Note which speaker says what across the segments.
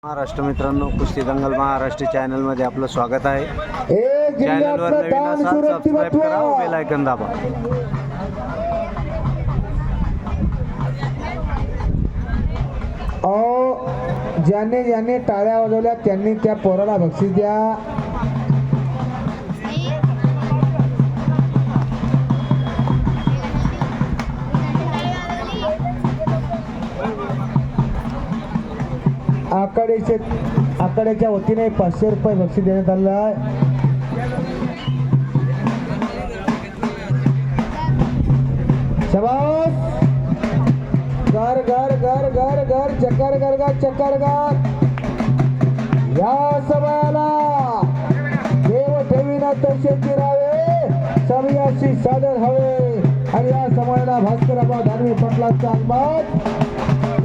Speaker 1: महाराष्ट्र मित्रांनो, कुस्ती दंगल महाराष्ट्र चॅनल मध्ये आपलं स्वागत आहे। चॅनलवर नवीन असाल सबस्क्राइब करा व बेल आयकॉन दाबा।
Speaker 2: ज्याने ज्याने टाळ्या वाजवल्या त्यांनी त्या पोराला बक्षीस द्या। आकड्याच्या वतीने 500 रुपये बक्षीस देण्यात आलं आहे। शाबास, घर घर घर घर घर चक्कर घर घर चक्कर घर। या सभाला देव ठेवीना तसे फिरावे, सभयाशी सादर हवे आणि या समाला भास्कराबा धार्मिक पटलाचा आगमन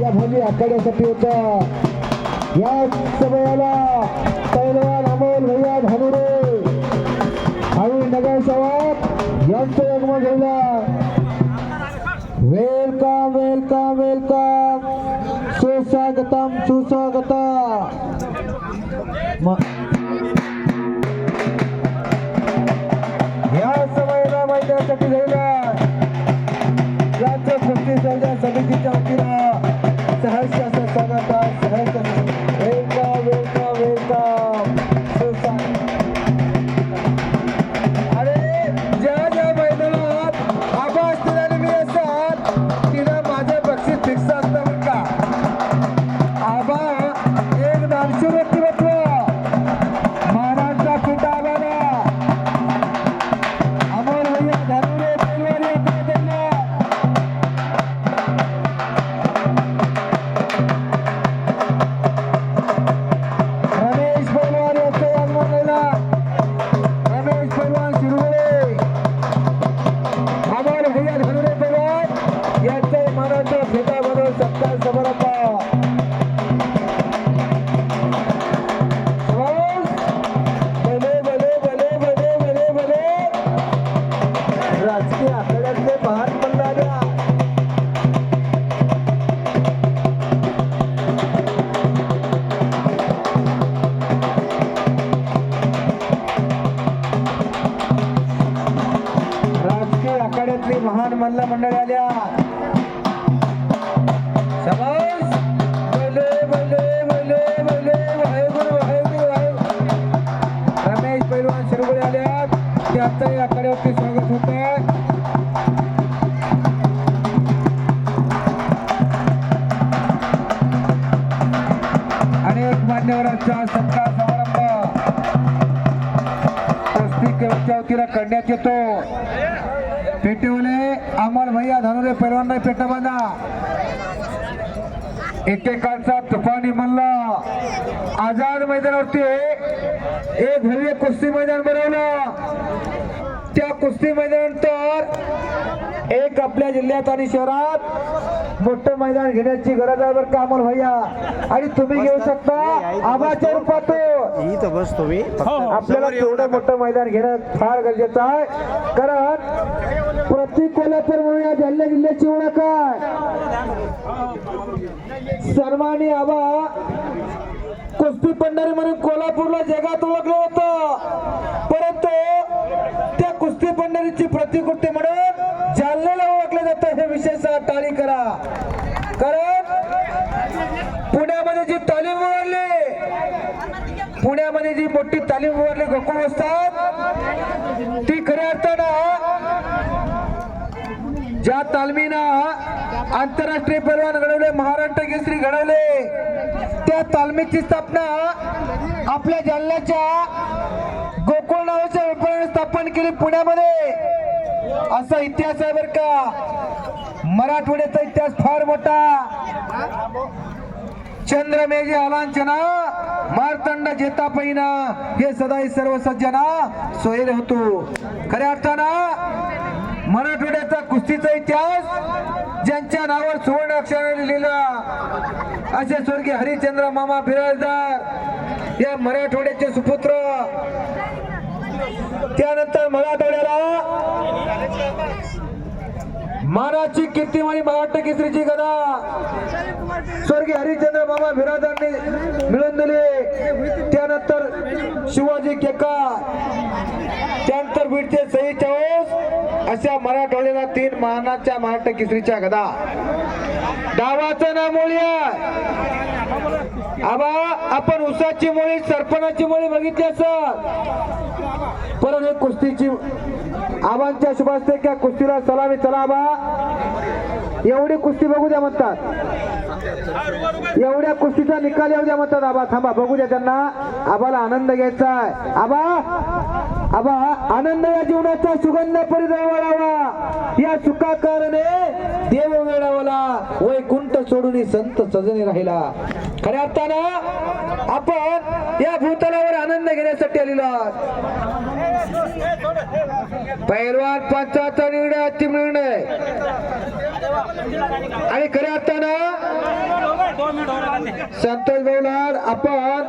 Speaker 2: या भव्य आखाड्यासाठी होता। या सभेला पैलवान अमोल भैया धानुरे आणि नगर सवाब यांचं आगमन झालं। वेलकम वेलकम वेलकम, सुस्वागतम सुस्वागतम। या सभेला मैदानासाठी झालेल्या राज्य कुस्ती संघ समितीच्या वतीनं सहर्ष असं स्वागत आहे। सहर्ष वेलकम वेलकम वेलकम। अरे ज्या ज्या मैदानात आवाज दिल्याने मी असतात तिला माझं बक्षीस फिक्स असतं बरं का। आबा एक 900 व्यक्तिमत्व महाराष्ट्र फिट आबाला अमोल भैया धानुरे पैलवान येते त्यांना रमेश पैलवान येते आगमनाला। रमेश पैलवान शिरुगळे अमोल भैया धानुरे पैलवान यांचे महाराष्ट्र फिटाबरोबर सत्कार समारंभ। भले भले भले भले भले भले राजकीय आखाड्यातले महान पल्लाड्या राजकीय आखाड्यातली महान मल्ल मंडळी आल्या। शाबास, भले भले भले भले वाहेगुरु वाहेगुरु वाहेगुरु। रमेश पैलवान शिरुगळे आल्यात, त्यांचंही आखाड्यावरती स्वागत होत आहे। अनेक मान्यवरांचा सत्कार समारंभ कुस्ती केवळच्या वतीला करण्यात येतो। पेटेवले अमोल भैया धानुरे पैलवान पेटा बांधा। एकेकाळचा तुफानी मल्ल आझाद मैदानावरती एक भव्य कुस्ती मैदान बनवलं। त्या कुस्ती मैदानानंतर एक आपल्या जिल्ह्यात आणि शहरात मोठं मैदान घेण्याची गरज आहे बरं का अमोल भैया। आणि तुम्ही घेऊ शकता आबाच्या रूपात।
Speaker 1: इथं बस तुम्ही
Speaker 2: आपल्याला तेवढं मोठं मैदान घेणं फार गरजेचं आहे, कारण प्रति कोल्हापूर म्हणून या जालना जिल्ह्याची ओळख आहे। सन्मानी आबा कुस्ती पंढरी म्हणून कोल्हापूरला जगात ओळखलं होतं, परंतु त्या कुस्ती पंढरीची प्रतिकृती म्हणून जालन्याला ओळखलं जातं। हे विशेष टाळी करा, कारण पुण्यामध्ये जी तालीम उभारली, पुण्यामध्ये जी मोठी तालीम उभारली गोकुळ असतात ती खऱ्या अर्थानं ज्या तालमीनं आंतरराष्ट्रीय पैलवान घडवले, महाराष्ट्र केसरी घडवले, त्या तालमीची स्थापना आपल्या जालन्याच्या गोकुळ नावाच्या व्यापाऱ्याने स्थापन केली पुण्यामध्ये। असा इतिहास आहे बरं का। मराठवाड्याचा इतिहास फार मोठा। चंद्रमेजे आलांचना मार्तंड जेता पैना हे सदाई सर्व सज्जना सोयरे होतो। खऱ्या अर्थानं मराठवाड्याचा कुस्तीचा इतिहास ज्यांच्या नावावर सुवर्ण अक्षराने लिहिला असे स्वर्गीय हरिश्चंद्र मामा बिराजदार या मराठवाड्याचे सुपुत्र। त्यानंतर मराठवाड्याला मानाची कीर्तिमानी महाराष्ट्र केसरीची गदा स्वर्गीय हरिश्चंद्र मामा बिरादांनी मिळवून दिली. त्यानंतर शिवाजी केका, त्यानंतर बीडचे सई चौस अशा मराठवाड्याला 3 मानाच्या महाराष्ट्र केसरीच्या गदा. डावाचं नाव मोळी आबा. आपण उसाची मोळी सरपणाची मोळी बघितली असं परत एक कुस्तीची आबांच्या शुभ असते त्या कुस्तीला सलामी. चला आबा एवढी कुस्ती बघू द्या म्हणतात, एवढ्या कुस्तीचा निकाल येऊ द्या म्हणतात. आबा थांबा बघू द्या त्यांना. आबाला आनंद घ्यायचा आहे. आबा आबा आनंद या जीवनाचा सुगंध परिदळ वाढावा, या सुखाकारणे देव वेळावला, वैकुंठ सोडून संत सजने राहिला. खऱ्या अर्थानं आपण या भूतलावर आनंद घेण्यासाठी आलेलो आहोत. पैलवान पंचाचा निर्णय अंतिम निर्णय आणि खऱ्या अर्थानं संतोष भाऊ लाड आपण